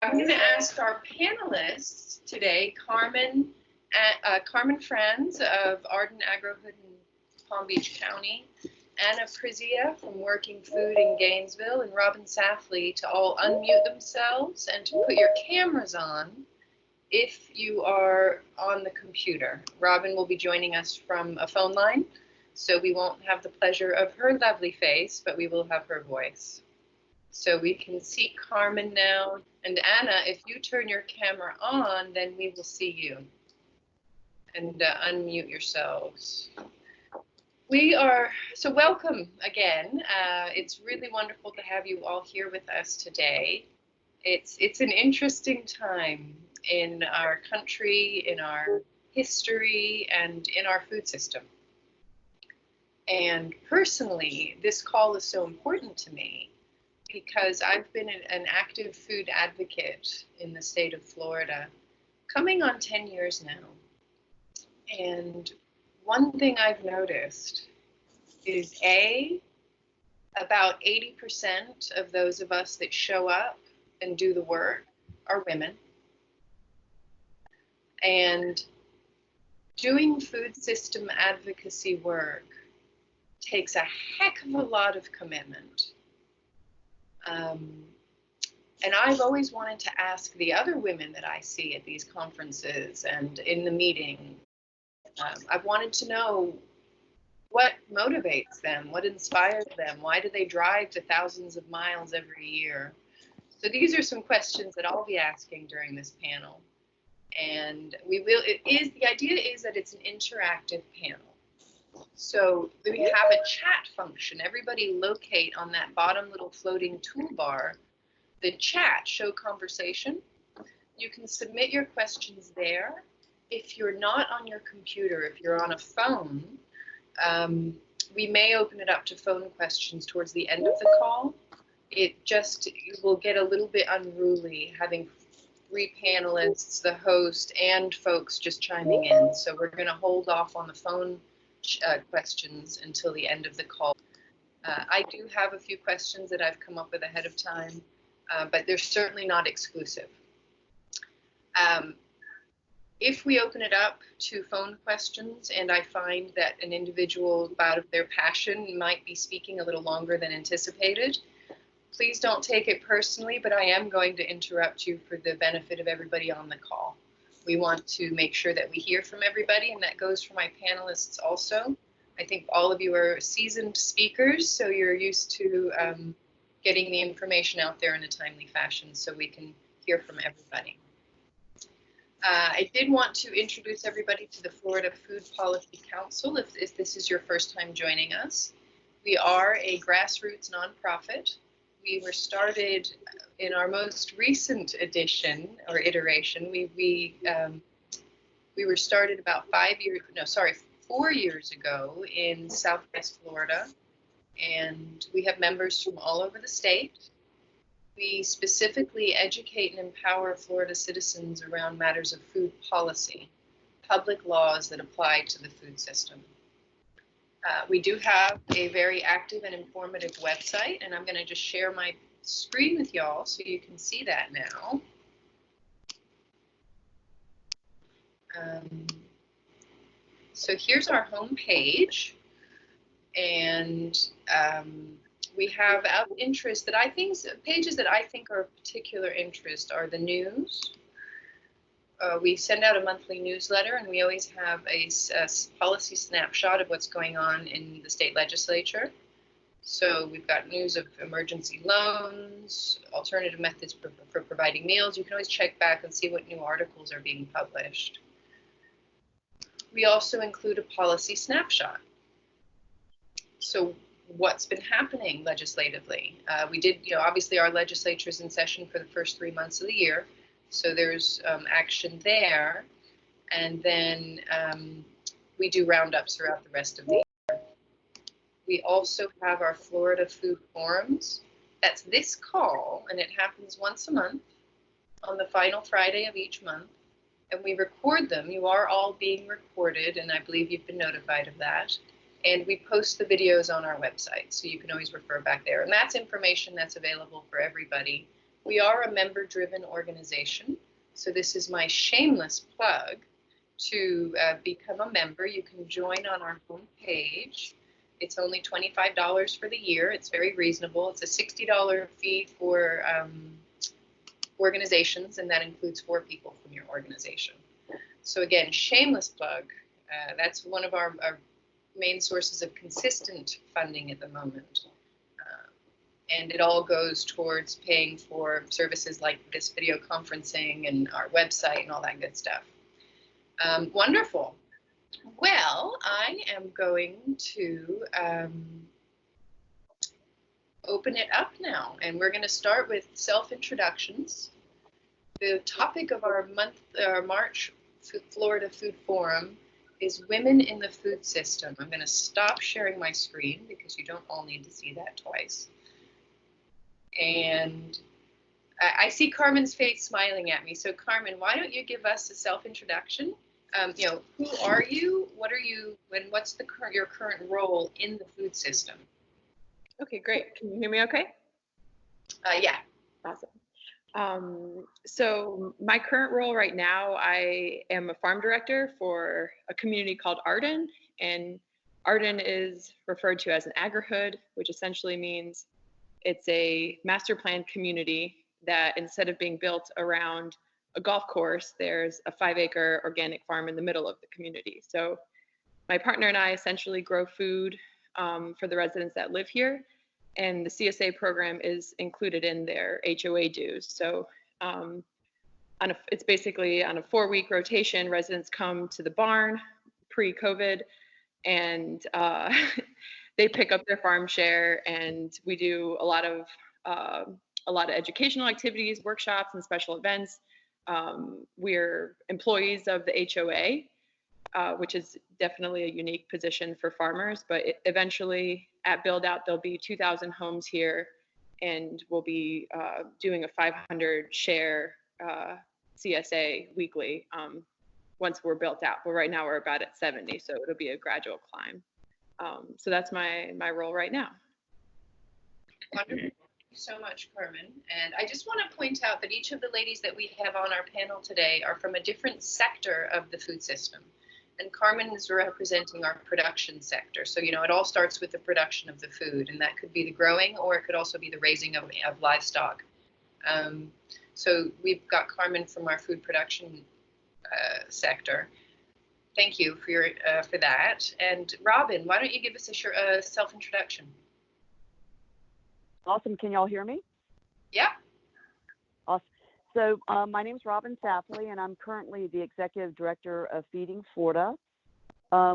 I'm going to ask our panelists today, Carmen Franz of Arden Agrohood in Palm Beach County, Anna Prizia from Working Food in Gainesville, and Robin Safley to all unmute themselves and to put your cameras on if you are on the computer. Robin will be joining us from a phone line, so we won't have the pleasure of her lovely face, but we will have her voice. So we can see Carmen now. And Anna, if you turn your camera on, then we will see you. And unmute yourselves. So welcome again. It's really wonderful to have you all here with us today. It's an interesting time in our country, in our history, and in our food system. And personally, this call is so important to me because I've been an active food advocate in the state of Florida, coming on 10 years now. And one thing I've noticed is about 80% of those of us that show up and do the work are women. And doing food system advocacy work takes a heck of a lot of commitment. And I've always wanted to ask the other women that I see at these conferences and in the meeting, I've wanted to know what motivates them, what inspires them, why do they drive to thousands of miles every year? So these are some questions that I'll be asking during this panel. And the idea is that it's an interactive panel. So we have a chat function. Everybody locate on that bottom little floating toolbar the chat, show conversation. You can submit your questions there. If you're not on your computer, if you're on a phone, we may open it up to phone questions towards the end of the call. It will get a little bit unruly having 3 panelists, the host, and folks just chiming in. So we're going to hold off on the phone questions until the end of the call. I do have a few questions that I've come up with ahead of time, but they're certainly not exclusive. If we open it up to phone questions and I find that an individual out of their passion might be speaking a little longer than anticipated, please don't take it personally, but I am going to interrupt you for the benefit of everybody on the call. We want to make sure that we hear from everybody, and that goes for my panelists also. I think all of you are seasoned speakers, so you're used to getting the information out there in a timely fashion so we can hear from everybody. I did want to introduce everybody to the Florida Food Policy Council if this is your first time joining us. We are a grassroots nonprofit. We were started in our most recent edition or iteration. We were started about 4 years ago in Southwest Florida, and we have members from all over the state. We specifically educate and empower Florida citizens around matters of food policy, public laws that apply to the food system. We do have a very active and informative website, and I'm going to just share my screen with y'all so you can see that now. So here's our home page, and we have of interest that pages that I think are of particular interest are the news. We send out a monthly newsletter, and we always have a policy snapshot of what's going on in the state legislature. So we've got news of emergency loans, alternative methods for providing meals. You can always check back and see what new articles are being published. We also include a policy snapshot. So what's been happening legislatively? We did, obviously our legislature is in session for the first 3 months of the year. So there's action there, and then we do roundups throughout the rest of the year. We also have our Florida Food Forums. That's this call, and it happens once a month on the final Friday of each month, and we record them. You are all being recorded, and I believe you've been notified of that. And we post the videos on our website, so you can always refer back there. And that's information that's available for everybody We are a member-driven organization, so this is my shameless plug to become a member. You can join on our homepage. It's only $25 for the year. It's very reasonable. It's a $60 fee for organizations, and that includes 4 people from your organization. So again, shameless plug. That's one of our main sources of consistent funding at the moment. And it all goes towards paying for services like this video conferencing and our website and all that good stuff. Wonderful. Well, I am going to open it up now, and we're going to start with self-introductions. The topic of our March Florida Food Forum is women in the food system. I'm going to stop sharing my screen because you don't all need to see that twice. And I see Carmen's face smiling at me. So Carmen, why don't you give us a self-introduction? Who are you? What are you? And what's your current role in the food system? Okay, great. Can you hear me okay? Yeah. Awesome. So my current role right now, I am a farm director for a community called Arden, and Arden is referred to as an agri-hood, which essentially means it's a master planned community that instead of being built around a golf course, there's a 5-acre organic farm in the middle of the community. So my partner and I essentially grow food for the residents that live here, and the CSA program is included in their HOA dues. So it's basically on a 4-week rotation. Residents come to the barn pre-COVID, and they pick up their farm share, and we do a lot of educational activities, workshops, and special events. We're employees of the HOA, which is definitely a unique position for farmers, but eventually at build out, there'll be 2,000 homes here, and we'll be doing a 500 share CSA weekly once we're built out. But right now we're about at 70, so it'll be a gradual climb. So that's my role right now. Wonderful. Thank you so much, Carmen. And I just want to point out that each of the ladies that we have on our panel today are from a different sector of the food system. And Carmen is representing our production sector. So, it all starts with the production of the food, and that could be the growing, or it could also be the raising of livestock. So we've got Carmen from our food production sector. Thank you for that. And Robin, why don't you give us a self-introduction? Awesome. Can y'all hear me? Yeah. Awesome. So my name is Robin Safley, and I'm currently the Executive Director of Feeding Florida,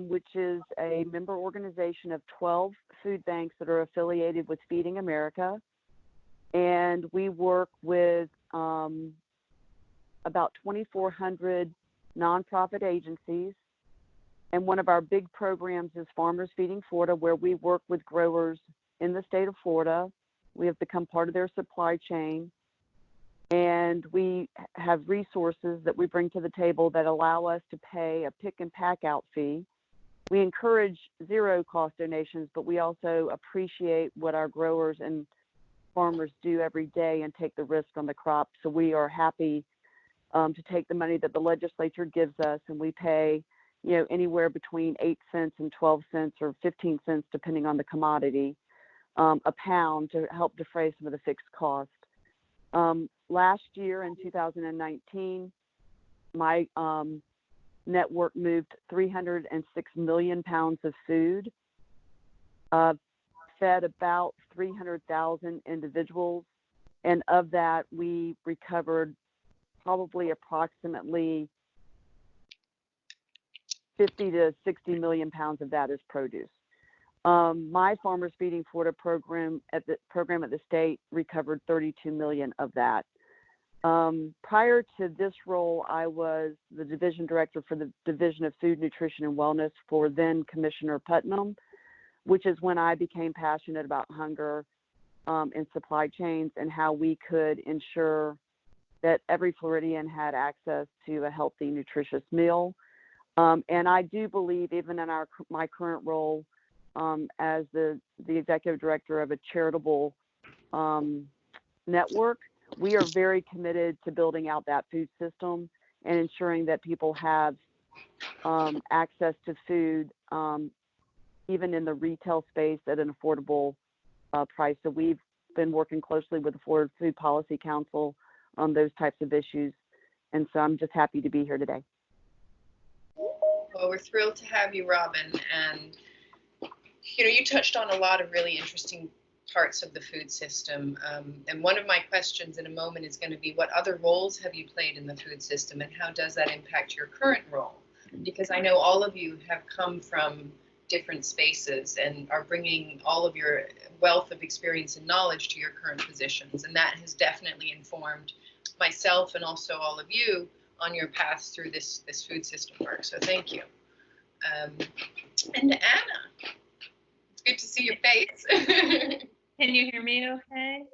which is a member organization of 12 food banks that are affiliated with Feeding America. And we work with about 2,400 nonprofit agencies. And one of our big programs is Farmers Feeding Florida, where we work with growers in the state of Florida. We have become part of their supply chain, and we have resources that we bring to the table that allow us to pay a pick and pack out fee. We encourage zero cost donations, but we also appreciate what our growers and farmers do every day and take the risk on the crop. So we are happy to take the money that the legislature gives us, and we pay anywhere between 8 cents and 12 cents or 15 cents, depending on the commodity, a pound to help defray some of the fixed costs. Last year in 2019, my network moved 306 million pounds of food, fed about 300,000 individuals, and of that, we recovered probably approximately 50 to 60 million pounds of that as produce. My Farmers Feeding Florida program at the state recovered 32 million of that. Prior to this role, I was the division director for the Division of Food, Nutrition, and Wellness for then Commissioner Putnam, which is when I became passionate about hunger and supply chains and how we could ensure that every Floridian had access to a healthy, nutritious meal. And I do believe, even in my current role as the executive director of a charitable network, we are very committed to building out that food system and ensuring that people have access to food, even in the retail space at an affordable price. So we've been working closely with the Florida Food Policy Council on those types of issues. And so I'm just happy to be here today. Well, we're thrilled to have you, Robin. And, you touched on a lot of really interesting parts of the food system. And one of my questions in a moment is going to be, what other roles have you played in the food system, and how does that impact your current role? Because I know all of you have come from different spaces and are bringing all of your wealth of experience and knowledge to your current positions. And that has definitely informed myself and also all of you on your paths through this food system work. So thank you. And Anna, it's good to see your face. Can you hear me okay?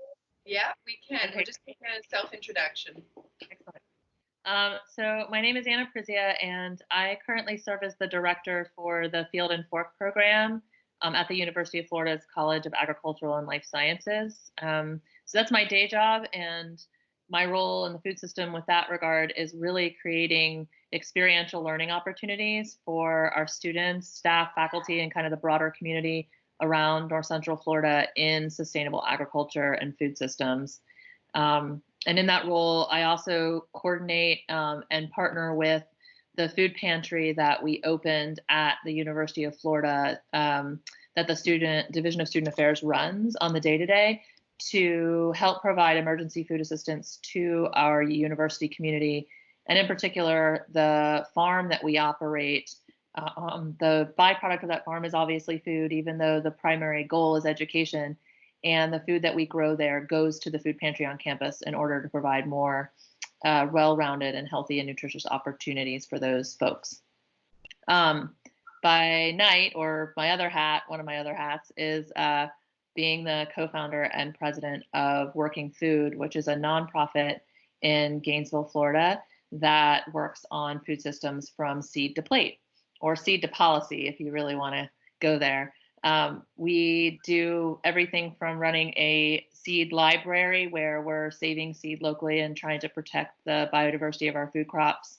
Yeah, we can. Okay. We're just taking a self-introduction. Excellent. So my name is Anna Prizia, and I currently serve as the director for the Field and Fork program at the University of Florida's College of Agricultural and Life Sciences. So that's my day job, and my role in the food system with that regard is really creating experiential learning opportunities for our students, staff, faculty, and kind of the broader community around North Central Florida in sustainable agriculture and food systems. And in that role, I also coordinate and partner with the food pantry that we opened at the University of Florida that the Division of Student Affairs runs on the day-to-day to help provide emergency food assistance to our university community. And in particular, the farm that we operate, the byproduct of that farm is obviously food, even though the primary goal is education. And the food that we grow there goes to the food pantry on campus in order to provide more well-rounded and healthy and nutritious opportunities for those folks. By night, or my other hat, one of my other hats, is being the co-founder and president of Working Food, which is a nonprofit in Gainesville, Florida, that works on food systems from seed to plate, or seed to policy, if you really want to go there. We do everything from running a seed library where we're saving seed locally and trying to protect the biodiversity of our food crops,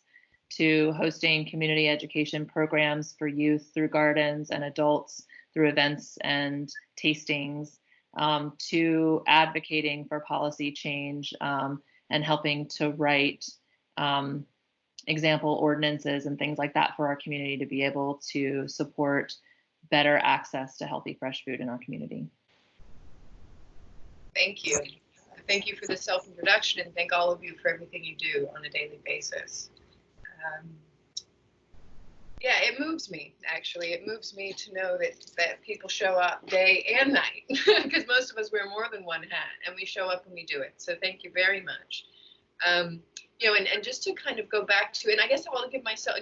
to hosting community education programs for youth through gardens and adults through events and tastings, to advocating for policy change and helping to write example ordinances and things like that for our community to be able to support better access to healthy, fresh food in our community. Thank you. Thank you for the self-introduction, and thank all of you for everything you do on a daily basis. Yeah, it moves me, actually. It moves me to know that people show up day and night, because most of us wear more than one hat, and we show up and we do it. So thank you very much. And just to kind of go back to, and I guess I'll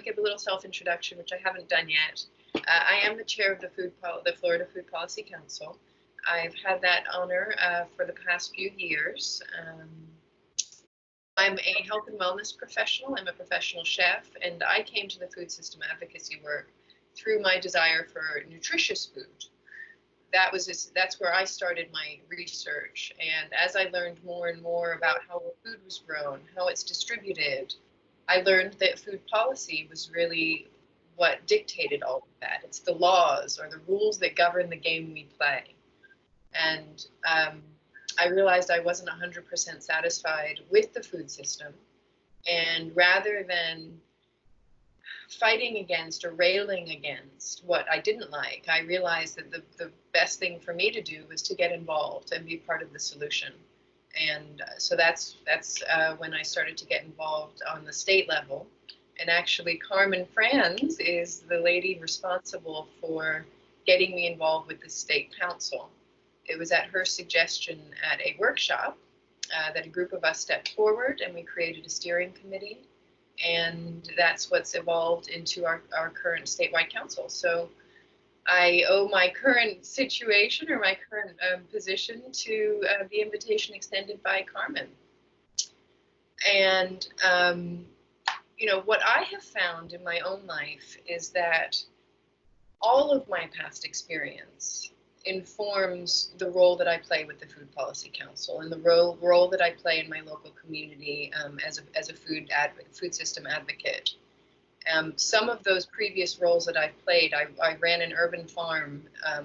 give a little self-introduction, which I haven't done yet. I am the chair of the Florida Food Policy Council. I've had that honor for the past few years. I'm a health and wellness professional. I'm a professional chef, and I came to the food system advocacy work through my desire for nutritious food. That's where I started my research. And as I learned more and more about how food was grown, how it's distributed, I learned that food policy was really what dictated all of that. It's the laws or the rules that govern the game we play. And I realized I wasn't 100% satisfied with the food system. And rather than fighting against or railing against what I didn't like, I realized that the best thing for me to do was to get involved and be part of the solution. And so that's when I started to get involved on the state level. And actually, Carmen Franz is the lady responsible for getting me involved with the state council. It was at her suggestion at a workshop that a group of us stepped forward, and we created a steering committee. And that's what's evolved into our current statewide council. So I owe my current situation or my current position to the invitation extended by Carmen. And what I have found in my own life is that all of my past experience informs the role that I play with the Food Policy Council and the role that I play in my local community as a food system advocate. Some of those previous roles that I've played, I ran an urban farm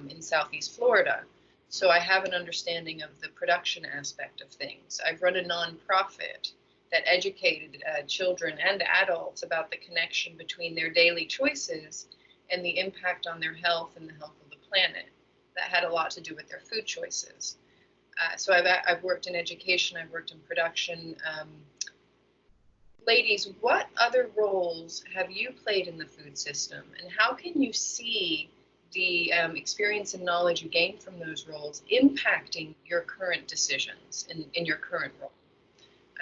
in Southeast Florida, so I have an understanding of the production aspect of things. I've run a nonprofit that educated children and adults about the connection between their daily choices and the impact on their health and the health of the planet. That had a lot to do with their food choices. So I've worked in education, I've worked in production. Ladies, what other roles have you played in the food system, and how can you see the experience and knowledge you gained from those roles impacting your current decisions in your current role?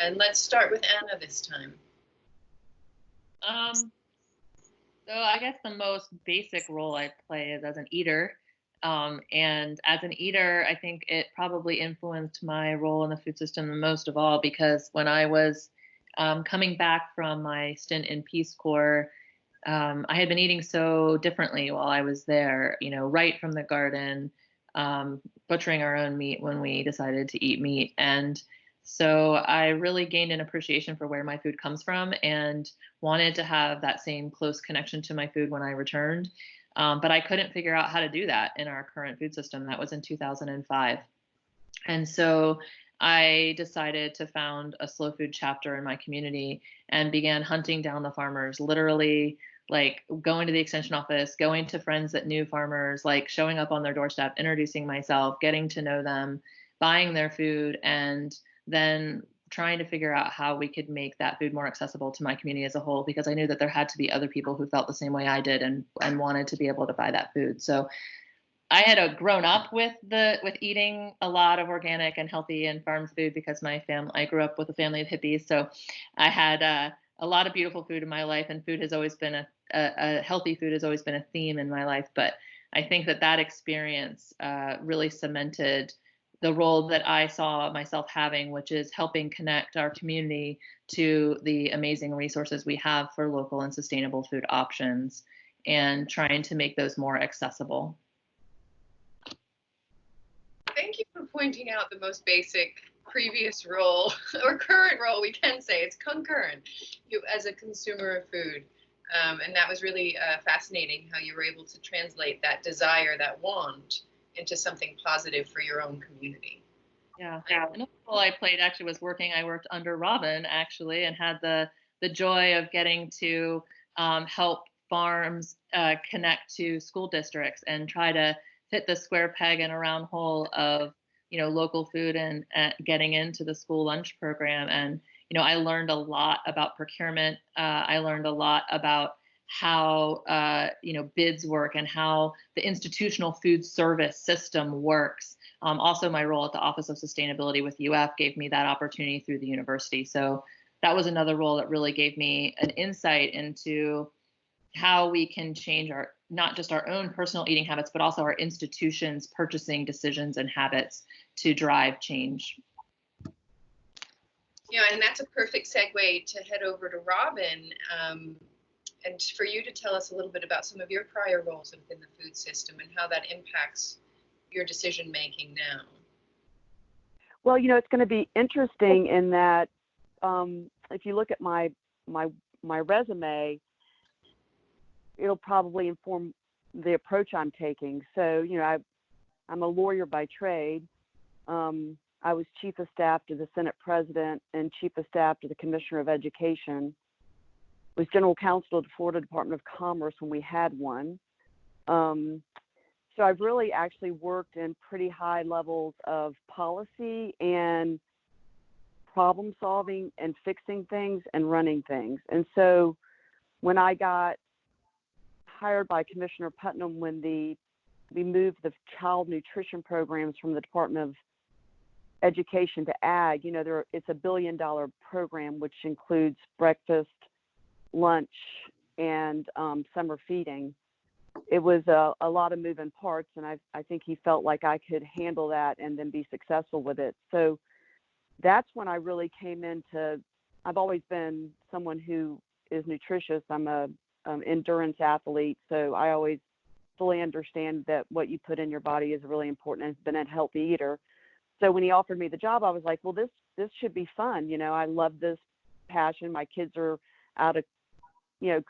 And let's start with Anna this time. So I guess the most basic role I play is as an eater. And as an eater, I think it probably influenced my role in the food system the most of all, because when I was coming back from my stint in Peace Corps, I had been eating so differently while I was there, right from the garden, butchering our own meat when we decided to eat meat. And so I really gained an appreciation for where my food comes from and wanted to have that same close connection to my food when I returned. But I couldn't figure out how to do that in our current food system. That was in 2005. And so I decided to found a slow food chapter in my community and began hunting down the farmers, literally like going to the extension office, going to friends that knew farmers, like showing up on their doorstep, introducing myself, getting to know them, buying their food, and then trying to figure out how we could make that food more accessible to my community as a whole, because I knew that there had to be other people who felt the same way I did and wanted to be able to buy that food. So I had grown up with eating a lot of organic and healthy and farm food because I grew up with a family of hippies. So I had a lot of beautiful food in my life, and food has always been a healthy food has always been a theme in my life. But I think that experience really cemented the role that I saw myself having, which is helping connect our community to the amazing resources we have for local and sustainable food options, and trying to make those more accessible. Thank you for pointing out the most basic previous role or current role, we can say it's concurrent, you as a consumer of food. And that was really fascinating how you were able to translate that desire, that want, into something positive for your own community. Yeah. Another role I played actually was I worked under Robin actually, and had the joy of getting to help farms connect to school districts and try to fit the square peg in a round hole of local food and getting into the school lunch program. And I learned a lot about procurement. I learned a lot about how bids work and how the institutional food service system works. Also, my role at the Office of Sustainability with UF gave me that opportunity through the university. So that was another role that really gave me an insight into how we can change not just our own personal eating habits, but also our institutions' purchasing decisions and habits to drive change. Yeah, and that's a perfect segue to head over to Robin, and for you to tell us a little bit about some of your prior roles within the food system and how that impacts your decision making now. Well, it's going to be interesting in that if you look at my resume, it'll probably inform the approach I'm taking. So, I'm a lawyer by trade. I was chief of staff to the Senate president and chief of staff to the Commissioner of Education. Was general counsel to the Florida Department of Commerce when we had one. So I've really actually worked in pretty high levels of policy and problem solving and fixing things and running things. And so when I got hired by Commissioner Putnam when we moved the child nutrition programs from the Department of Education to Ag, it's $1 billion program which includes breakfast, lunch, and summer feeding. It was a lot of moving parts, and I think he felt like I could handle that and then be successful with it. So that's when I really came into. I've always been someone who is nutritious. I'm a endurance athlete, so I always fully understand that what you put in your body is really important and has been a healthy eater. So when he offered me the job, I was like, well, this should be fun. You know, I love this passion. My kids are out of,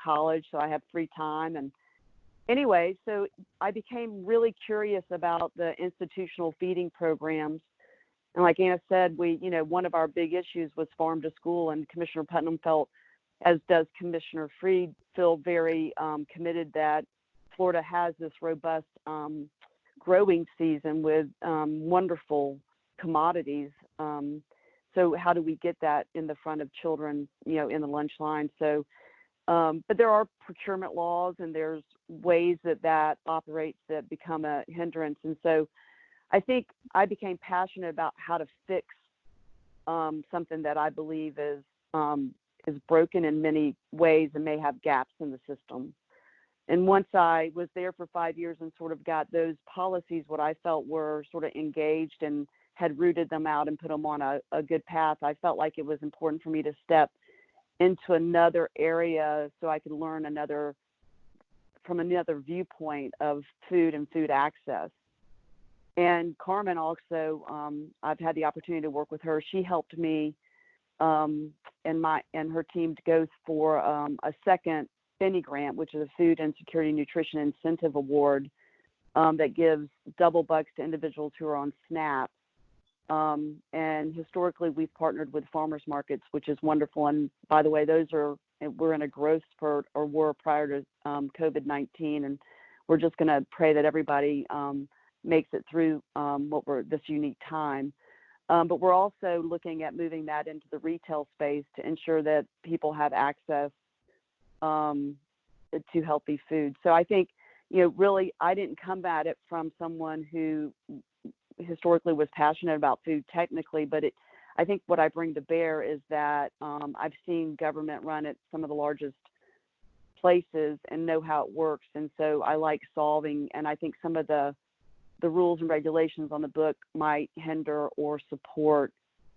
college, so I have free time. And anyway, so I became really curious about the institutional feeding programs. And like Anna said, one of our big issues was farm to school, and Commissioner Putnam felt, as does Commissioner Freed, feel very committed that Florida has this robust growing season with wonderful commodities. So how do we get that in the front of children, in the lunch line? So, but there are procurement laws, and there's ways that operates that become a hindrance. And so I think I became passionate about how to fix something that I believe is broken in many ways and may have gaps in the system. And once I was there for 5 years and sort of got those policies, what I felt were sort of engaged and had rooted them out and put them on a good path, I felt like it was important for me to step into another area so I could learn from another viewpoint of food and food access. And Carmen also, I've had the opportunity to work with her. She helped me and her team to go for a second FINI grant, which is a Food Insecurity Nutrition Incentive Award that gives double bucks to individuals who are on SNAP. And historically, we've partnered with farmers markets, which is wonderful. And by the way, we're in a growth spurt, or were prior to COVID-19, and we're just going to pray that everybody makes it through this unique time. But we're also looking at moving that into the retail space to ensure that people have access to healthy food. So I think, really, I didn't come at it from someone who historically was passionate about food technically, but I think what I bring to bear is that I've seen government run at some of the largest places and know how it works. And so I like solving, and I think some of the rules and regulations on the book might hinder or support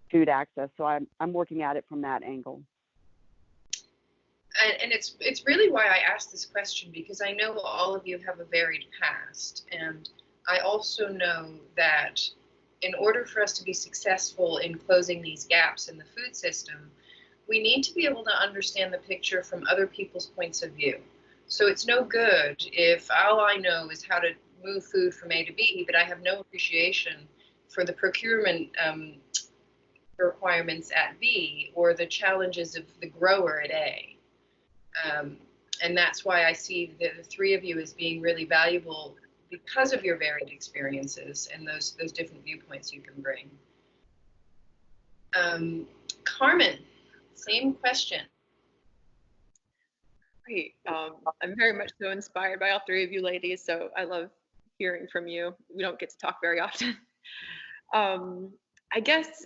food access. So I'm working at it from that angle. And it's really why I asked this question, because I know all of you have a varied past, and I also know that in order for us to be successful in closing these gaps in the food system, we need to be able to understand the picture from other people's points of view. So it's no good if all I know is how to move food from A to B, but I have no appreciation for the procurement requirements at B, or the challenges of the grower at A. And that's why I see the three of you as being really valuable, because of your varied experiences and those different viewpoints you can bring. Carmen, same question. Great. I'm very much so inspired by all three of you ladies, so I love hearing from you. We don't get to talk very often. I guess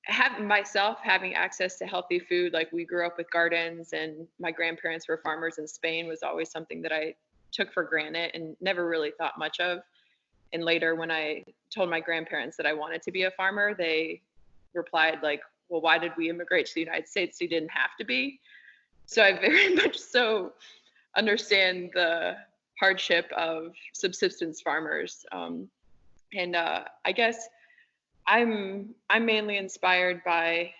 having access to healthy food, like we grew up with gardens and my grandparents were farmers in Spain, was always something that I took for granted and never really thought much of. And later, when I told my grandparents that I wanted to be a farmer, they replied like, well, why did we immigrate to the United States? You didn't have to be. So I very much so understand the hardship of subsistence farmers. And I guess I'm mainly inspired by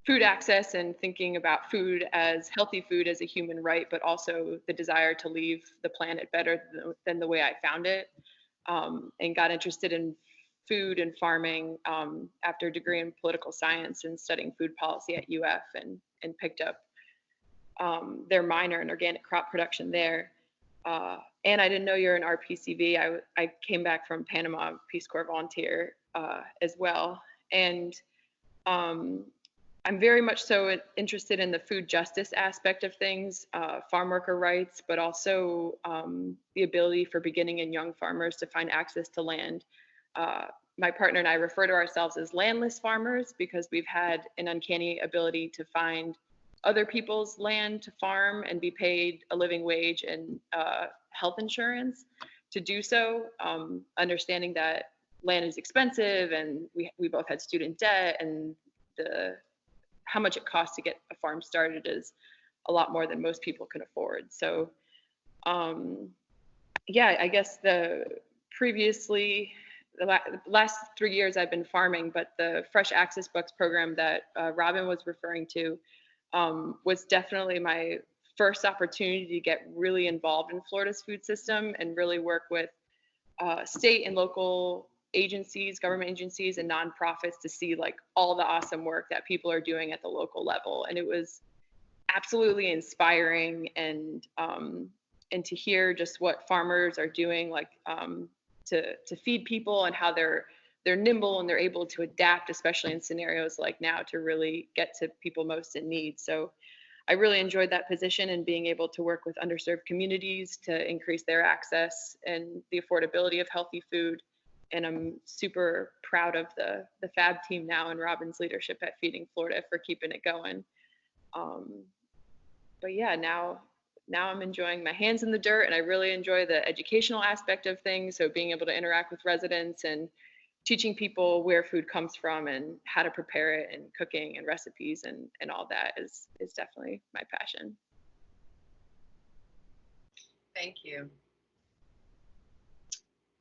food access and thinking about food as healthy food as a human right, but also the desire to leave the planet better than the way I found it, and got interested in food and farming after a degree in political science and studying food policy at UF, and picked up their minor in organic crop production there. And I didn't know you're an RPCV. I came back from Panama, Peace Corps volunteer as well. And I'm very much so interested in the food justice aspect of things, farm worker rights, but also the ability for beginning and young farmers to find access to land. My partner and I refer to ourselves as landless farmers because we've had an uncanny ability to find other people's land to farm and be paid a living wage and health insurance to do so, understanding that land is expensive, and we both had student debt, and how much it costs to get a farm started is a lot more than most people can afford. So yeah, I guess the last 3 years I've been farming, but the Fresh Access Books program that Robin was referring to was definitely my first opportunity to get really involved in Florida's food system and really work with state and local agencies, government agencies, and nonprofits to see like all the awesome work that people are doing at the local level. And it was absolutely inspiring, and to hear just what farmers are doing, like to feed people, and how they're nimble and they're able to adapt, especially in scenarios like now, to really get to people most in need. So I really enjoyed that position and being able to work with underserved communities to increase their access and the affordability of healthy food. And I'm super proud of the FAB team now and Robin's leadership at Feeding Florida for keeping it going. But yeah, now I'm enjoying my hands in the dirt, and I really enjoy the educational aspect of things. So being able to interact with residents and teaching people where food comes from and how to prepare it, and cooking and recipes and all that is definitely my passion. Thank you.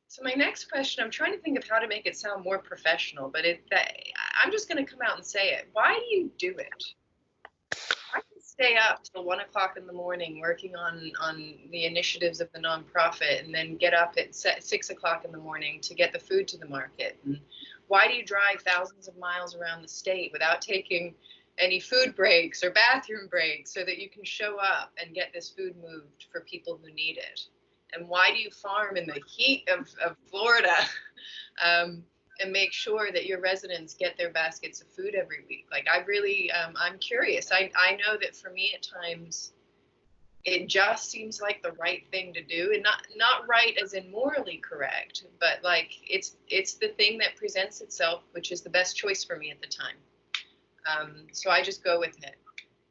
So my next question, I'm trying to think of how to make it sound more professional, but I'm just going to come out and say it. Why do you do it? I can stay up till 1 o'clock in the morning working on the initiatives of the nonprofit, and then get up at 6 o'clock in the morning to get the food to the market. And why do you drive thousands of miles around the state without taking any food breaks or bathroom breaks so that you can show up and get this food moved for people who need it? And why do you farm in the heat of Florida and make sure that your residents get their baskets of food every week? Like, I really, I'm curious. I know that for me at times, it just seems like the right thing to do, and not right as in morally correct, but like it's the thing that presents itself, which is the best choice for me at the time. So I just go with it.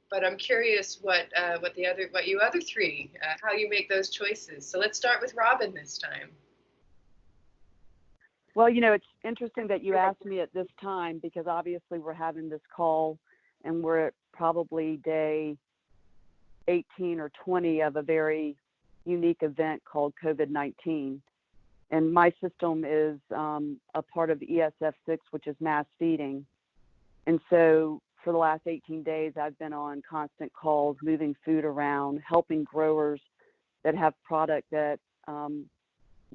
But I'm curious what you other three, how you make those choices. So let's start with Robin this time. Well, it's interesting that you asked me at this time, because obviously we're having this call and we're at probably day 18 or 20 of a very unique event called COVID-19. And my system is a part of the ESF6, which is mass feeding. And so for the last 18 days, I've been on constant calls, moving food around, helping growers that have product that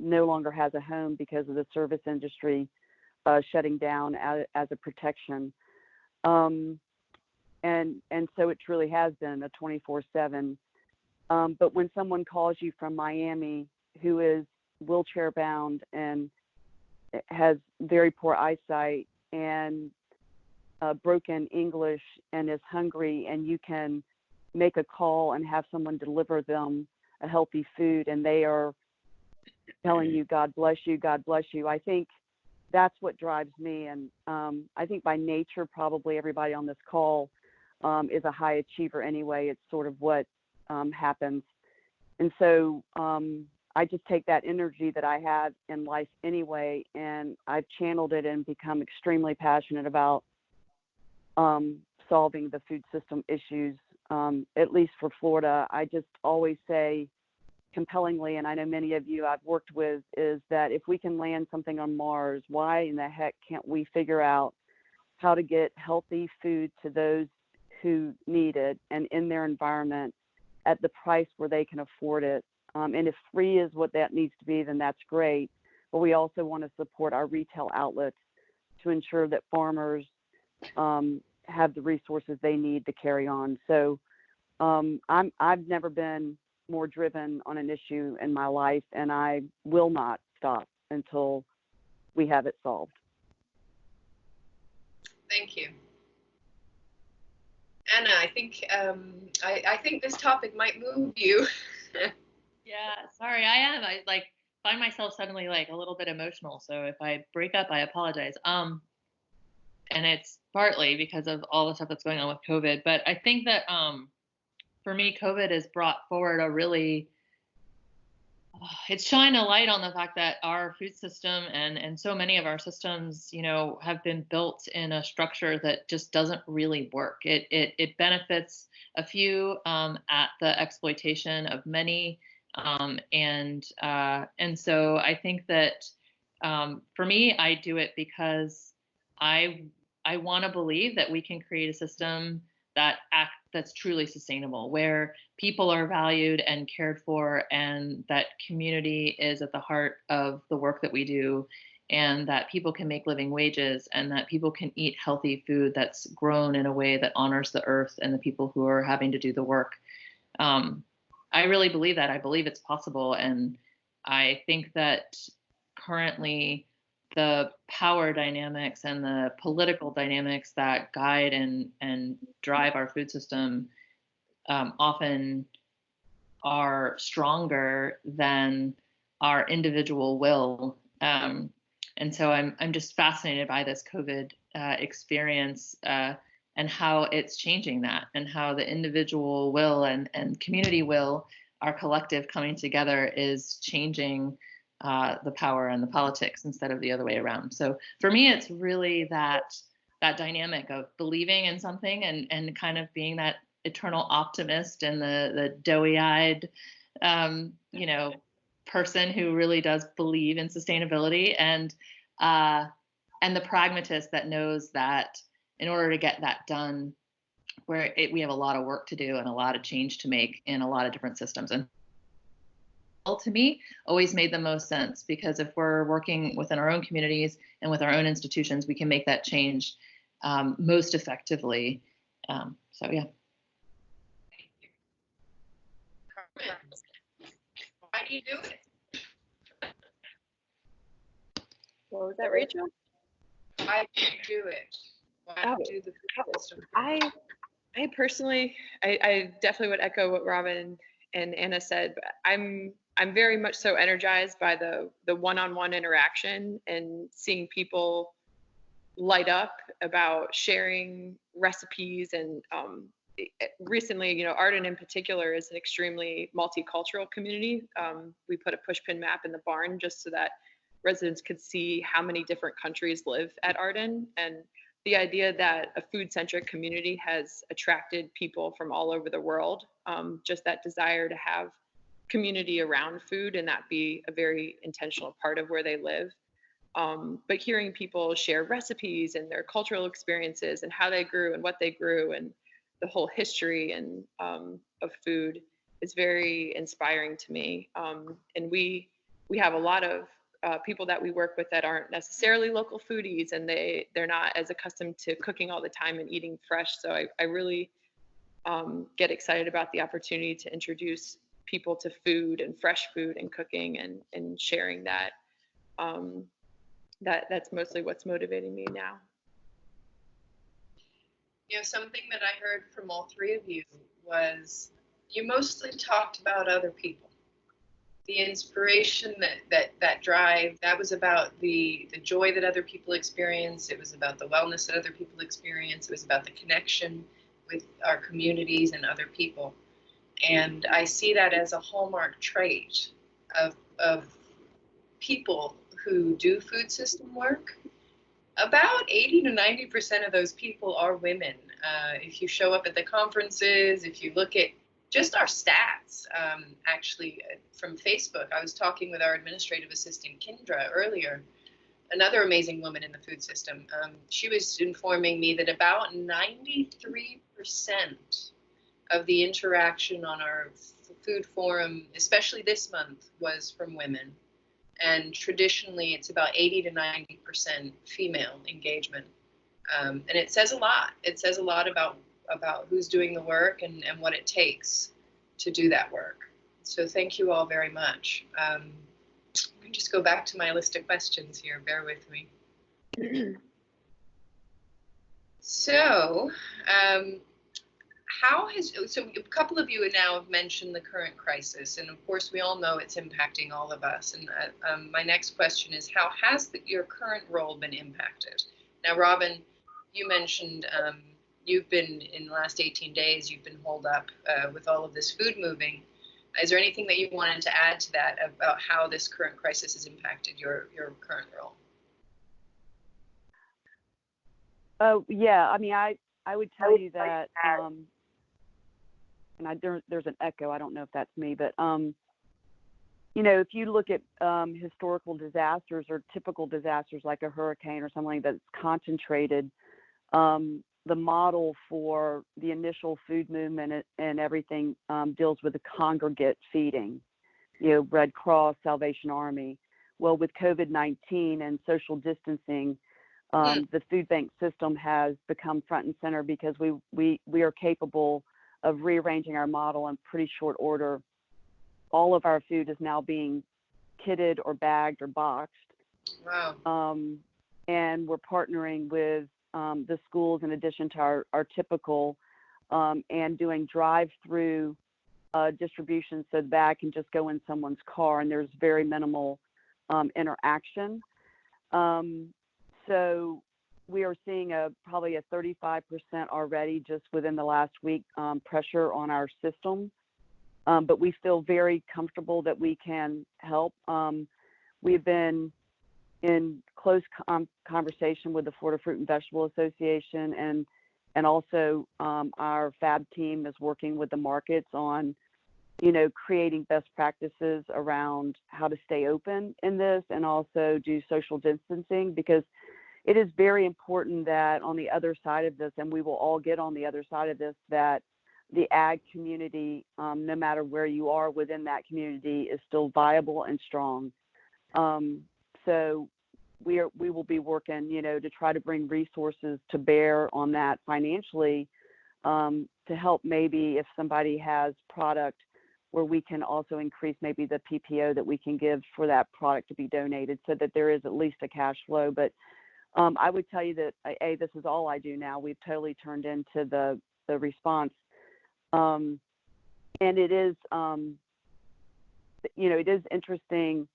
no longer has a home because of the service industry shutting down as a protection. And so it truly has been a 24/7. But when someone calls you from Miami who is wheelchair bound and has very poor eyesight and broken English and is hungry, and you can make a call and have someone deliver them a healthy food, and they are telling you, God bless you, God bless you. I think that's what drives me. And I think by nature, probably everybody on this call is a high achiever anyway. It's sort of what happens. And so I just take that energy that I have in life anyway, and I've channeled it and become extremely passionate about solving the food system issues, at least for Florida. I just always say compellingly, and I know many of you I've worked with, is that if we can land something on Mars, why in the heck can't we figure out how to get healthy food to those who need it and in their environment at the price where they can afford it? And if free is what that needs to be, then that's great. But we also want to support our retail outlets to ensure that farmers have the resources they need to carry on. So I've never been more driven on an issue in my life, and I will not stop until we have it solved. Thank you. Anna, I think I think this topic might move you. Yeah, sorry, I am. I find myself suddenly a little bit emotional. So if I break up, I apologize. And it's partly because of all the stuff that's going on with COVID. But I think that for me, COVID has brought forward it's shined a light on the fact that our food system and so many of our systems, have been built in a structure that just doesn't really work. It benefits a few at the exploitation of many. And so I think that for me, I do it because I want to believe that we can create a system that's truly sustainable, where people are valued and cared for, and that community is at the heart of the work that we do, and that people can make living wages, and that people can eat healthy food that's grown in a way that honors the earth and the people who are having to do the work. I really believe that. I believe it's possible. And I think that currently the power dynamics and the political dynamics that guide and drive our food system often are stronger than our individual will. And so I'm just fascinated by this COVID experience and how it's changing that, and how the individual will and community will, our collective coming together, is changing the power and the politics instead of the other way around. So for me, it's really that dynamic of believing in something and kind of being that eternal optimist and the doughy-eyed, person who really does believe in sustainability, and the pragmatist that knows that in order to get that done, we have a lot of work to do and a lot of change to make in a lot of different systems. And to me, always made the most sense, because if we're working within our own communities and with our own institutions, we can make that change most effectively. So yeah. Why do you do it? What was that, Rachel? Why do you do it? Why do you do the food system? I personally, I definitely would echo what Robin and Anna said, but I'm very much so energized by the one-on-one interaction and seeing people light up about sharing recipes. And recently, Arden in particular is an extremely multicultural community. We put a pushpin map in the barn just so that residents could see how many different countries live at Arden. And the idea that a food-centric community has attracted people from all over the world, just that desire to have community around food and that be a very intentional part of where they live. But hearing people share recipes and their cultural experiences and how they grew and what they grew and the whole history and of food is very inspiring to me. And we have a lot of people that we work with that aren't necessarily local foodies, and they're not as accustomed to cooking all the time and eating fresh. So I really get excited about the opportunity to introduce people to food and fresh food and cooking and sharing that. That's mostly what's motivating me now. Something that I heard from all three of you was you mostly talked about other people. The inspiration, that drive, that was about the joy that other people experience. It was about the wellness that other people experience. It was about the connection with our communities and other people. And I see that as a hallmark trait of people who do food system work. About 80 to 90% of those people are women. If you show up at the conferences, if you look at just our stats, actually from Facebook, I was talking with our administrative assistant, Kendra, earlier, another amazing woman in the food system. She was informing me that about 93% of the interaction on our food forum, especially this month, was from women. And traditionally, it's about 80 to 90% female engagement. And it says a lot. It says a lot about who's doing the work and what it takes to do that work. So thank you all very much. Let me just go back to my list of questions here. Bear with me. So, so a couple of you now have mentioned the current crisis, and of course we all know it's impacting all of us. And my next question is, how has your current role been impacted? Now, Robin, you mentioned you've been, in the last 18 days, you've been holed up with all of this food moving. Is there anything that you wanted to add to that about how this current crisis has impacted your current role? Oh, yeah. I mean, I would tell you that, and there's an echo. I don't know if that's me, but if you look at historical disasters or typical disasters like a hurricane or something that's concentrated, the model for the initial food movement and everything deals with the congregate feeding, Red Cross, Salvation Army. Well, with COVID-19 and social distancing, the food bank system has become front and center because we are capable of rearranging our model in pretty short order. All of our food is now being kitted or bagged or boxed. Wow. And we're partnering with the schools in addition to our typical and doing drive-through distribution so the bag can just go in someone's car and there's very minimal interaction. So we are seeing probably a 35% already just within the last week pressure on our system. But we feel very comfortable that we can help. We've been in close conversation with the Florida Fruit and Vegetable Association, and also our FAB team is working with the markets on, creating best practices around how to stay open in this and also do social distancing, because it is very important that on the other side of this, and we will all get on the other side of this, that the ag community, no matter where you are within that community, is still viable and strong. So we will be working, to try to bring resources to bear on that financially, to help maybe if somebody has product where we can also increase maybe the PPO that we can give for that product to be donated so that there is at least a cash flow. But I would tell you that, this is all I do now. We've totally turned into the response. And it is, it is interesting,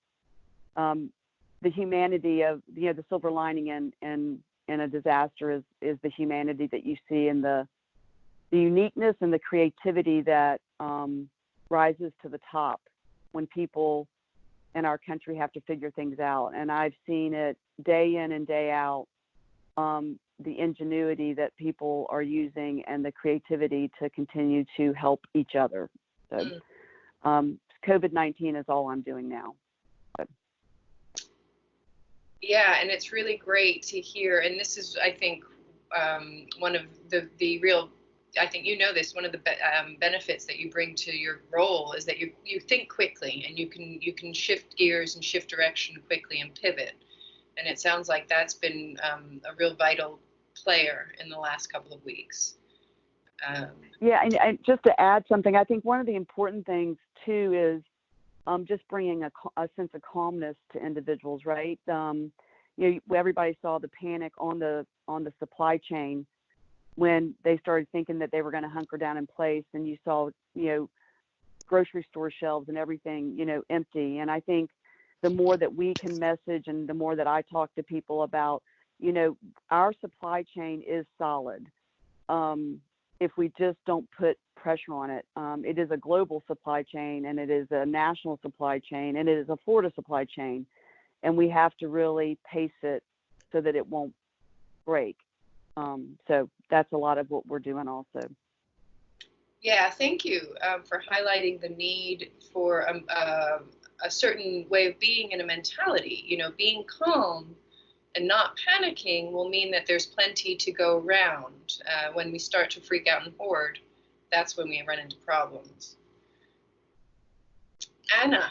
the humanity of, the silver lining in a disaster is the humanity that you see and the uniqueness and the creativity that rises to the top when people in our country have to figure things out. And I've seen it day in and day out, the ingenuity that people are using and the creativity to continue to help each other. So COVID-19 is all I'm doing now. But. Yeah, and it's really great to hear. And this is, I think, one of the real, I think one of the benefits that you bring to your role is that you think quickly and you can shift gears and shift direction quickly and pivot. And it sounds like that's been a real vital player in the last couple of weeks. Yeah, and just to add something, I think one of the important things too is just bringing a sense of calmness to individuals, right? Everybody saw the panic on the supply chain when they started thinking that they were going to hunker down in place, and you saw, grocery store shelves and everything, empty. And I think the more that we can message and the more that I talk to people about, our supply chain is solid. If we just don't put pressure on it, it is a global supply chain and it is a national supply chain and it is a Florida supply chain. And we have to really pace it so that it won't break. So that's a lot of what we're doing also. Yeah, thank you for highlighting the need for a certain way of being and a mentality. Being calm and not panicking will mean that there's plenty to go around. When we start to freak out and hoard, that's when we run into problems. Anna,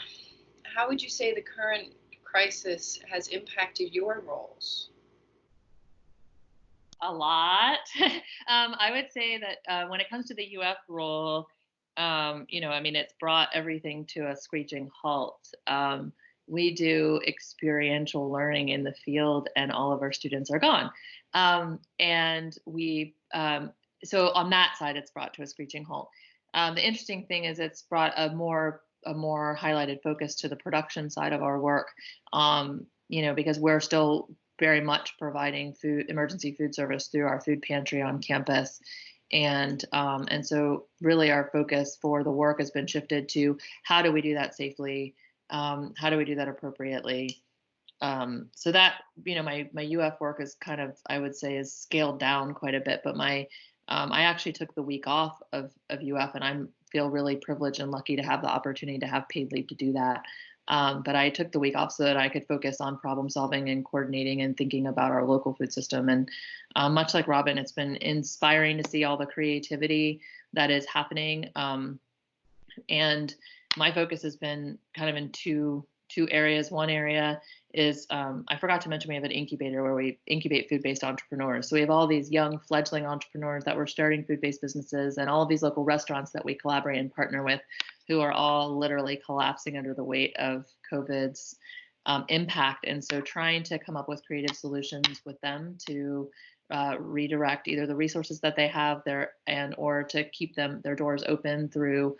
how would you say the current crisis has impacted your roles? A lot. I would say that when it comes to the UF role, it's brought everything to a screeching halt. We do experiential learning in the field and all of our students are gone. And so on that side, it's brought to a screeching halt. The interesting thing is it's brought a more highlighted focus to the production side of our work, because we're still very much providing emergency food service through our food pantry on campus. And so really our focus for the work has been shifted to how do we do that safely? How do we do that appropriately? So that, my UF work is kind of, I would say, is scaled down quite a bit, but I actually took the week off of UF, and I feel really privileged and lucky to have the opportunity to have paid leave to do that. But I took the week off so that I could focus on problem solving and coordinating and thinking about our local food system. And much like Robin, it's been inspiring to see all the creativity that is happening. And my focus has been kind of in two areas. One area is I forgot to mention we have an incubator where we incubate food-based entrepreneurs. So we have all these young fledgling entrepreneurs that were starting food-based businesses, and all of these local restaurants that we collaborate and partner with, who are all literally collapsing under the weight of COVID's impact. And so trying to come up with creative solutions with them to redirect either the resources that they have there or to keep their doors open through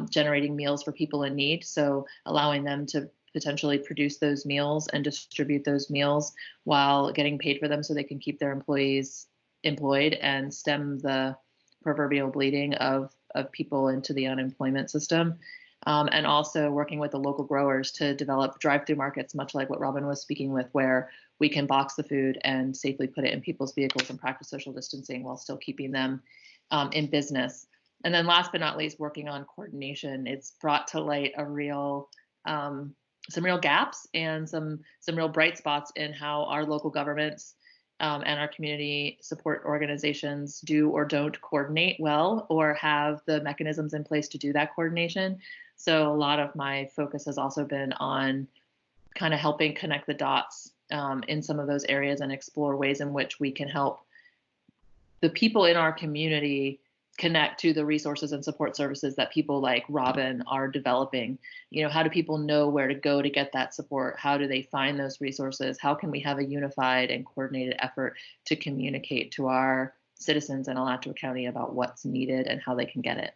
generating meals for people in need. So allowing them to potentially produce those meals and distribute those meals while getting paid for them so they can keep their employees employed and stem the proverbial bleeding of people into the unemployment system. And also working with the local growers to develop drive-through markets, much like what Robin was speaking with, where we can box the food and safely put it in people's vehicles and practice social distancing while still keeping them in business. And then last but not least, working on coordination. It's brought to light some real gaps and some real bright spots in how our local governments and our community support organizations do or don't coordinate well or have the mechanisms in place to do that coordination. So a lot of my focus has also been on kind of helping connect the dots in some of those areas and explore ways in which we can help the people in our community connect to the resources and support services that people like Robin are developing. How do people know where to go to get that support? How do they find those resources? How can we have a unified and coordinated effort to communicate to our citizens in Alachua County about what's needed and how they can get it?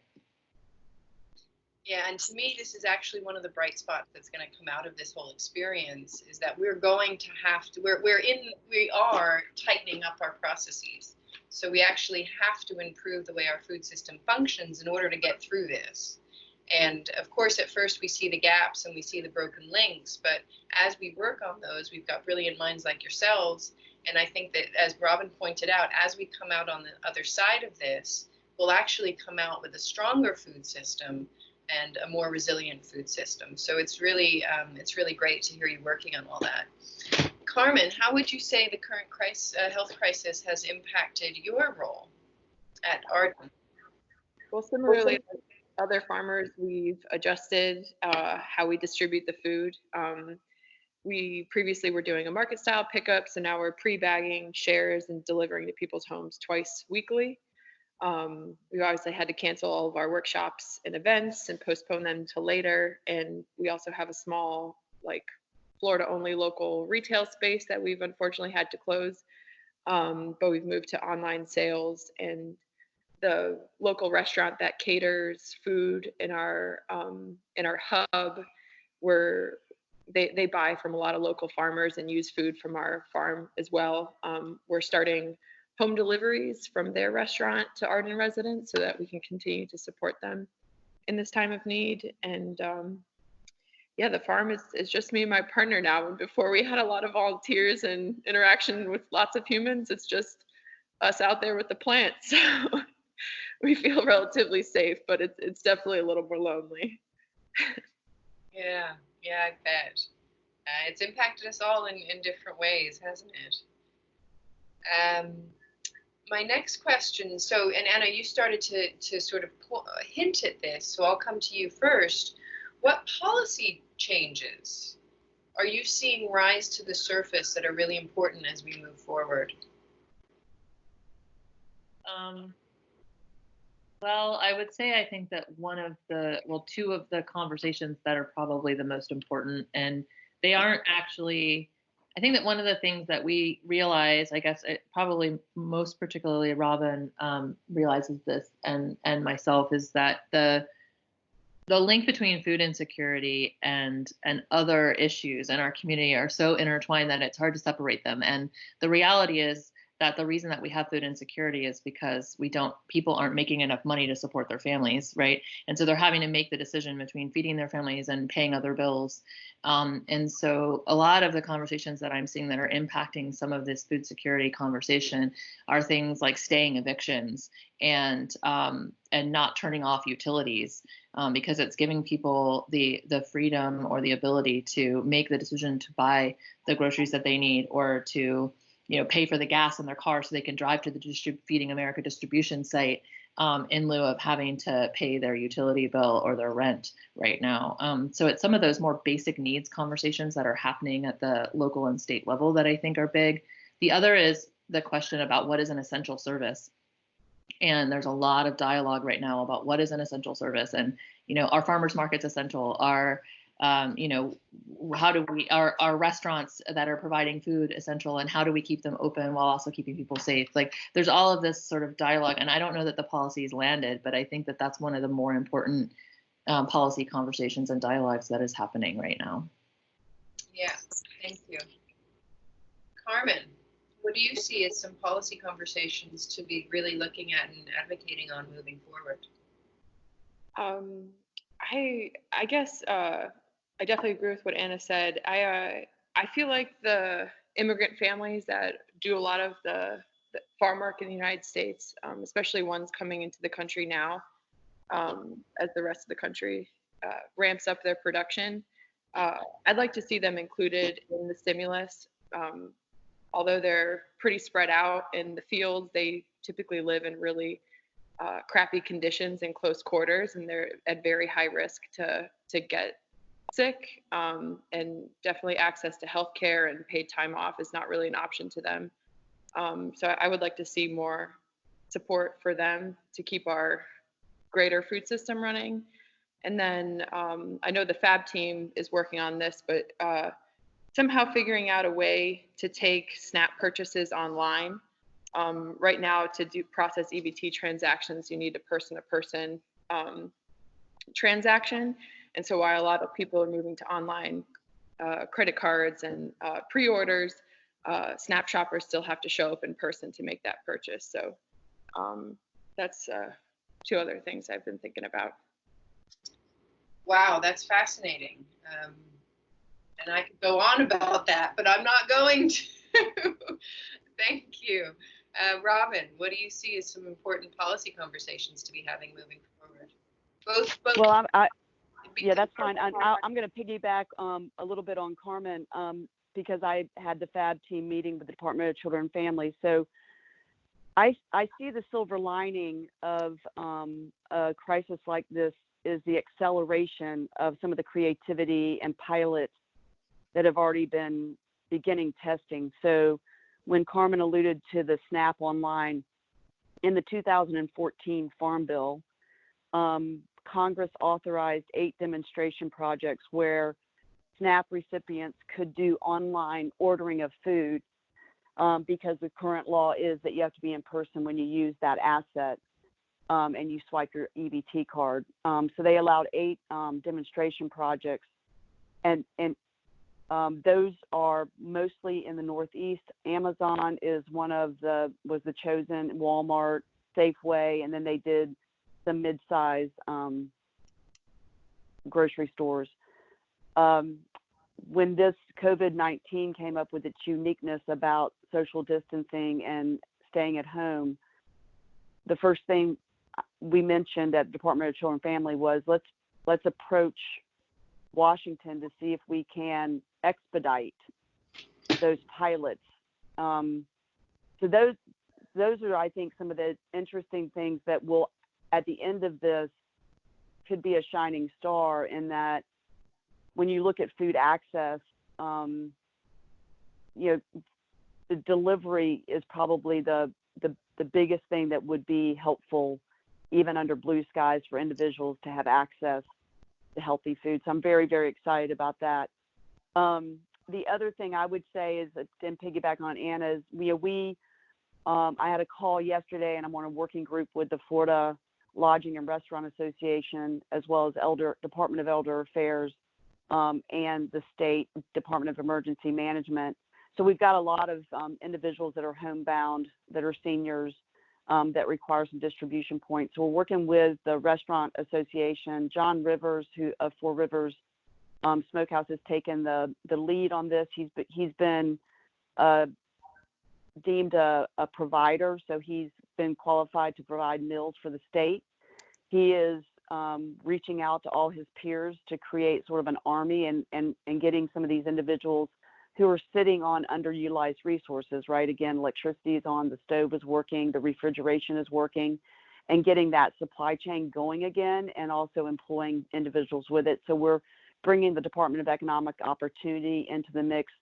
Yeah, and to me, this is actually one of the bright spots that's going to come out of this whole experience, is that we're going to have to, we are tightening up our processes. So we actually have to improve the way our food system functions in order to get through this. And of course, at first we see the gaps and we see the broken links, but as we work on those, we've got brilliant minds like yourselves. And I think that, as Robin pointed out, as we come out on the other side of this, we'll actually come out with a stronger food system and a more resilient food system. So it's really great to hear you working on all that. Carmen, how would you say the current health crisis has impacted your role at Arden? Well, similarly to other farmers, we've adjusted how we distribute the food. We previously were doing a market style pickup, so now we're pre-bagging, shares, and delivering to people's homes twice weekly. We obviously had to cancel all of our workshops and events and postpone them to later. And we also have a small, Florida only local retail space that we've unfortunately had to close. But we've moved to online sales, and the local restaurant that caters food in our hub, where they buy from a lot of local farmers and use food from our farm as well. We're starting home deliveries from their restaurant to Arden residents so that we can continue to support them in this time of need. And the farm is just me and my partner now. And before, we had a lot of volunteers and interaction with lots of humans. It's just us out there with the plants. So we feel relatively safe, but it's definitely a little more lonely. Yeah, I bet. It's impacted us all in different ways, hasn't it? My next question, and Anna, you started to sort of hint at this, so I'll come to you first. What policy changes are you seeing rise to the surface that are really important as we move forward? Well, I would say I think that two of the conversations that are probably the most important, and they aren't actually, I think that one of the things that we realize, I guess probably most particularly Robin realizes this, and myself, is that the link between food insecurity and other issues in our community are so intertwined that it's hard to separate them. And the reality is that the reason that we have food insecurity is because people aren't making enough money to support their families, right? And so they're having to make the decision between feeding their families and paying other bills. And so a lot of the conversations that I'm seeing that are impacting some of this food security conversation are things like staying evictions and not turning off utilities, because it's giving people the freedom or the ability to make the decision to buy the groceries that they need, or to pay for the gas in their car so they can drive to the Feeding America distribution site, in lieu of having to pay their utility bill or their rent right now. So it's some of those more basic needs conversations that are happening at the local and state level that I think are big. The other is the question about what is an essential service. And there's a lot of dialogue right now about what is an essential service. And, are farmers markets essential? Are how do we, are restaurants that are providing food essential, and how do we keep them open while also keeping people safe? Like, there's all of this sort of dialogue, and I don't know that the policy is landed, but I think that that's one of the more important policy conversations and dialogues that is happening right now. Yeah, thank you. Carmen, what do you see as some policy conversations to be really looking at and advocating on moving forward? I guess I definitely agree with what Anna said. I feel like the immigrant families that do a lot of the farm work in the United States, especially ones coming into the country now, as the rest of the country ramps up their production, I'd like to see them included in the stimulus. Although they're pretty spread out in the fields, they typically live in really crappy conditions in close quarters, and they're at very high risk to get sick, and definitely access to health care and paid time off is not really an option to them. So I would like to see more support for them to keep our greater food system running. And then I know the FAB team is working on this, but somehow figuring out a way to take SNAP purchases online. Right now, to process EBT transactions, you need a person-to-person transaction. And so while a lot of people are moving to online credit cards and pre-orders, SNAP shoppers still have to show up in person to make that purchase. So that's two other things I've been thinking about. Wow, that's fascinating. And I could go on about that, but I'm not going to. Thank you. Robin, what do you see as some important policy conversations to be having moving forward? Both. Well, yeah, that's fine. I'm going to piggyback a little bit on Carmen, because I had the FAB team meeting with the Department of Children and Families. So I see the silver lining of a crisis like this is the acceleration of some of the creativity and pilots that have already been beginning testing. So when Carmen alluded to the SNAP online, in the 2014 Farm Bill, Congress authorized 8 demonstration projects where SNAP recipients could do online ordering of food, because the current law is that you have to be in person when you use that asset, and you swipe your EBT card. So they allowed 8 demonstration projects, and those are mostly in the Northeast. Amazon is was the chosen, Walmart, Safeway, and then they did some mid-size grocery stores. When this COVID-19 came up with its uniqueness about social distancing and staying at home, the first thing we mentioned at the Department of Children and Family was let's approach Washington to see if we can expedite those pilots. So those are, I think, some of the interesting things that will, at the end of this, could be a shining star, in that when you look at food access, the delivery is probably the biggest thing that would be helpful, even under blue skies, for individuals to have access to healthy food. So I'm very, very excited about that. The other thing I would say is, and piggyback on Anna's, I had a call yesterday, and I'm on a working group with the Florida Lodging and Restaurant Association, as well as Department of Elder Affairs, and the State Department of Emergency Management. So we've got a lot of individuals that are homebound, that are seniors, that require some distribution points. So we're working with the Restaurant Association. John Rivers, who of Four Rivers Smokehouse, has taken the lead on this. He's been deemed a provider, so he's been qualified to provide meals for the state. He is reaching out to all his peers to create sort of an army and getting some of these individuals who are sitting on underutilized resources, right? Again, electricity is on, the stove is working, the refrigeration is working, and getting that supply chain going again, and also employing individuals with it. So we're bringing the Department of Economic Opportunity into the mix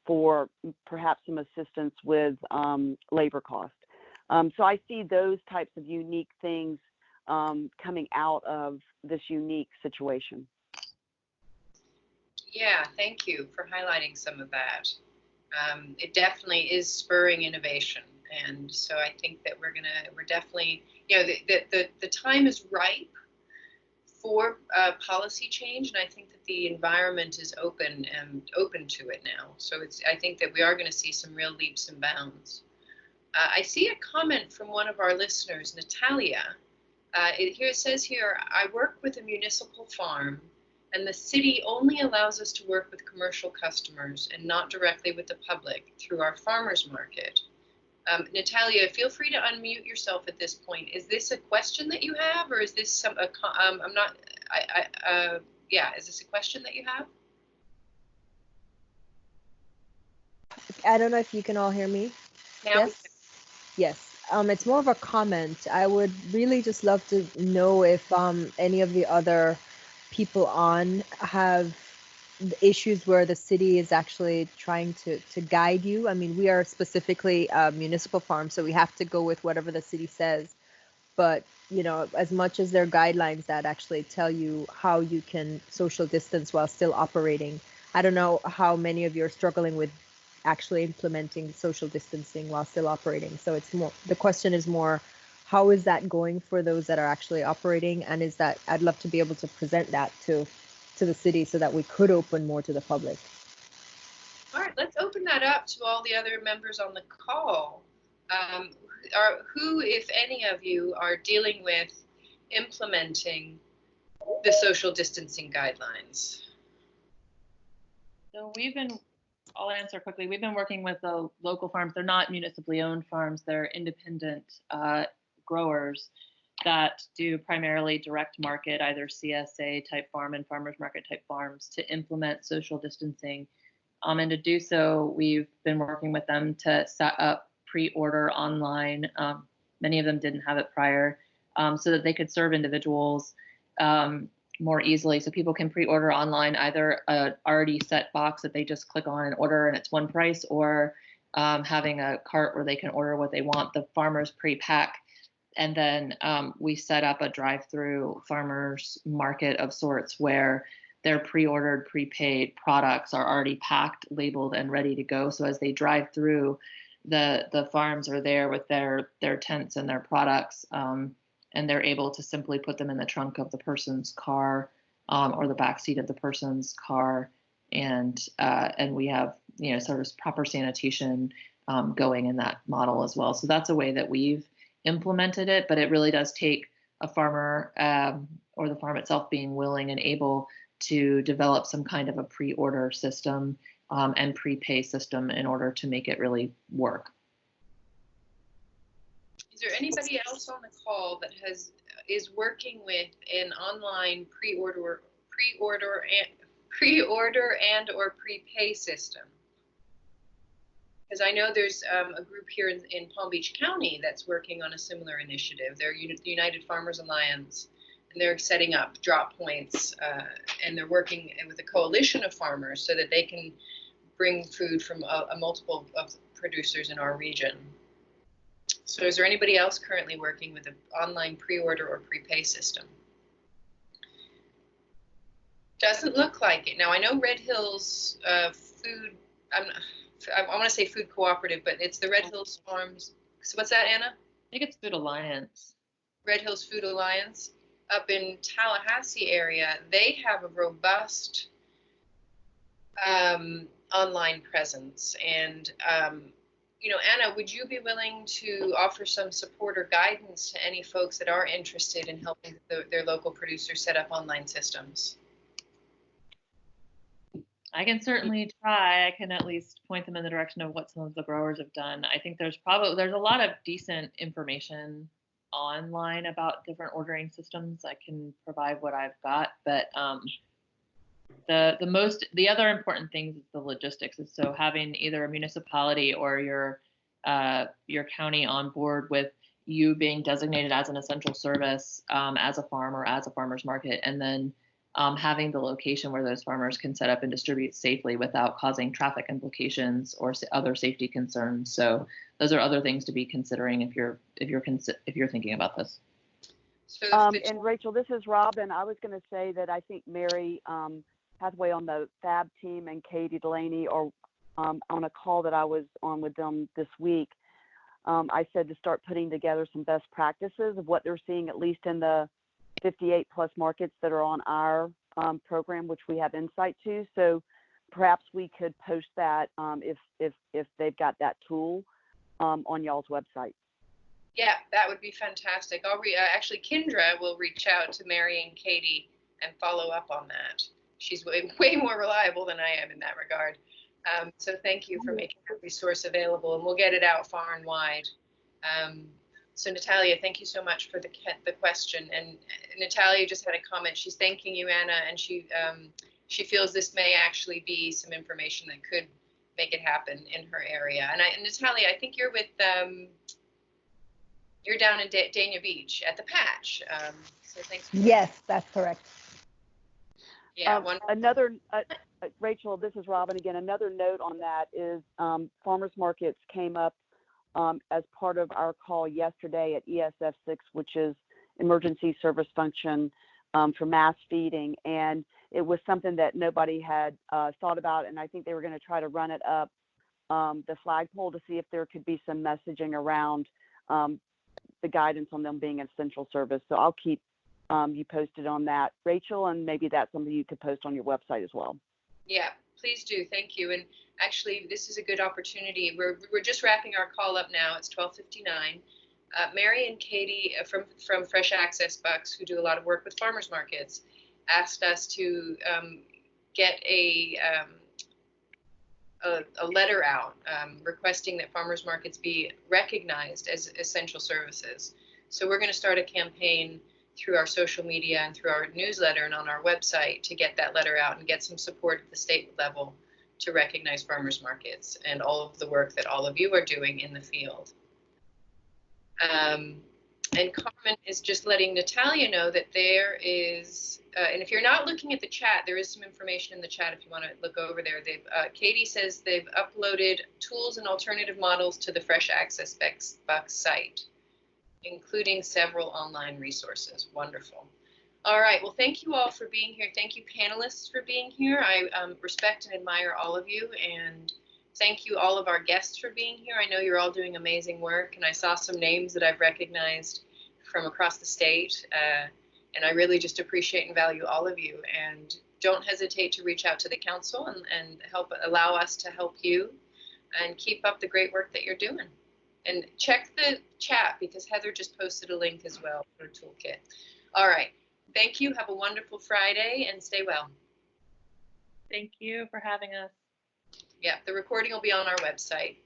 for perhaps some assistance with labor cost. So I see those types of unique things coming out of this unique situation. Yeah, thank you for highlighting some of that. It definitely is spurring innovation, and so I think that we're definitely, the time is ripe for policy change, and I think that the environment is open to it now. So I think that we are going to see some real leaps and bounds. I see a comment from one of our listeners, Natalia. It says here, I work with a municipal farm, and the city only allows us to work with commercial customers and not directly with the public through our farmers market. Natalia, feel free to unmute yourself at this point. Is this a question that you have, or is this is this a question that you have? I don't know if you can all hear me. Now Yes. It's more of a comment. I would really just love to know if any of the other people on have issues where the city is actually trying to guide you. I mean, we are specifically a municipal farm, so we have to go with whatever the city says. But, as much as there are guidelines that actually tell you how you can social distance while still operating, I don't know how many of you are struggling with actually implementing social distancing while still operating. So the question is more, how is that going for those that are actually operating? And I'd love to be able to present that to the city so that we could open more to the public. All right, let's open that up to all the other members on the call. Who, if any of you, are dealing with implementing the social distancing guidelines? So I'll answer quickly. We've been working with the local farms. They're not municipally owned farms. They're independent growers that do primarily direct market, either CSA type farm and farmers market type farms, to implement social distancing. And to do so, we've been working with them to set up pre-order online. Many of them didn't have it prior, so that they could serve individuals more easily. So people can pre-order online, either an already set box that they just click on and order and it's one price, or having a cart where they can order what they want. The farmers pre-pack, and then we set up a drive-through farmers market of sorts where their pre-ordered, prepaid products are already packed, labeled, and ready to go. So as they drive through, the farms are there with their tents and their products, and they're able to simply put them in the trunk of the person's car or the back seat of the person's car, and we have sort of proper sanitation going in that model as well. So that's a way that we've implemented it, but it really does take a farmer or the farm itself being willing and able to develop some kind of a pre-order system and prepay system in order to make it really work. Is there anybody else on the call that is working with an online pre-order and or prepay system? Because I know there's a group here in Palm Beach County that's working on a similar initiative. They're the United Farmers Alliance, and they're setting up drop points, and they're working with a coalition of farmers so that they can bring food from a multiple of producers in our region. So is there anybody else currently working with an online pre-order or prepay system? Doesn't look like it. Now I know Red Hills Food, I want to say Food Cooperative, but it's the Red Hills Farms. So what's that, Anna? I think it's Food Alliance. Red Hills Food Alliance up in Tallahassee area. They have a robust online presence. And, you know, Anna, would you be willing to offer some support or guidance to any folks that are interested in helping their local producers set up online systems? I can certainly try. I can at least point them in the direction of what some of the growers have done. I think there's a lot of decent information online about different ordering systems. I can provide what I've got, but the other important things is the logistics. Is so having either a municipality or your county on board with you being designated as an essential service, as a farm or as a farmer's market, and then having the location where those farmers can set up and distribute safely without causing traffic implications or other safety concerns. So those are other things to be considering if you're thinking about this. So and Rachel, this is Robin. I was going to say that I think Mary Hathaway on the FAB team and Katie Delaney are on a call that I was on with them this week. I said to start putting together some best practices of what they're seeing, at least in the 58 plus markets that are on our program, which we have insight to. So perhaps we could post that if they've got that tool on y'all's website. Yeah, that would be fantastic. Actually, Kendra will reach out to Mary and Katie and follow up on that. She's way more reliable than I am in that regard. So thank you for making that resource available, and we'll get it out far and wide. So Natalia, thank you so much for the question. And Natalia just had a comment. She's thanking you, Anna, and she feels this may actually be some information that could make it happen in her area. And Natalia, I think you're with you're down in Dania Beach at the Patch. So thanks. Yes, that's correct. Yeah. Rachel, this is Robin again. Another note on that is farmers markets came up as part of our call yesterday at ESF6, which is Emergency Service Function for mass feeding. And it was something that nobody had thought about. And I think they were going to try to run it up the flagpole to see if there could be some messaging around the guidance on them being an essential service. So I'll keep you posted on that, Rachel, and maybe that's something you could post on your website as well. Yeah, please do. Thank you. And actually, this is a good opportunity. We're just wrapping our call up now. It's 12:59. Mary and Katie from Fresh Access Bucks, who do a lot of work with farmers markets, asked us to get a letter out requesting that farmers markets be recognized as essential services. So we're going to start a campaign through our social media and through our newsletter and on our website to get that letter out and get some support at the state level to recognize farmers markets and all of the work that all of you are doing in the field. And Carmen is just letting Natalia know that there is, and if you're not looking at the chat, there is some information in the chat if you want to look over there. Katie says they've uploaded tools and alternative models to the Fresh Access Bucks site, including several online resources. Wonderful. All right, well, thank you all for being here. Thank you, panelists, for being here. I respect and admire all of you, and thank you all of our guests for being here. I know you're all doing amazing work, and I saw some names that I've recognized from across the state, and I really just appreciate and value all of you. And don't hesitate to reach out to the council and allow us to help you, and keep up the great work that you're doing. And check the chat because Heather just posted a link as well for a toolkit. All right. Thank you. Have a wonderful Friday and stay well. Thank you for having us. Yeah, the recording will be on our website.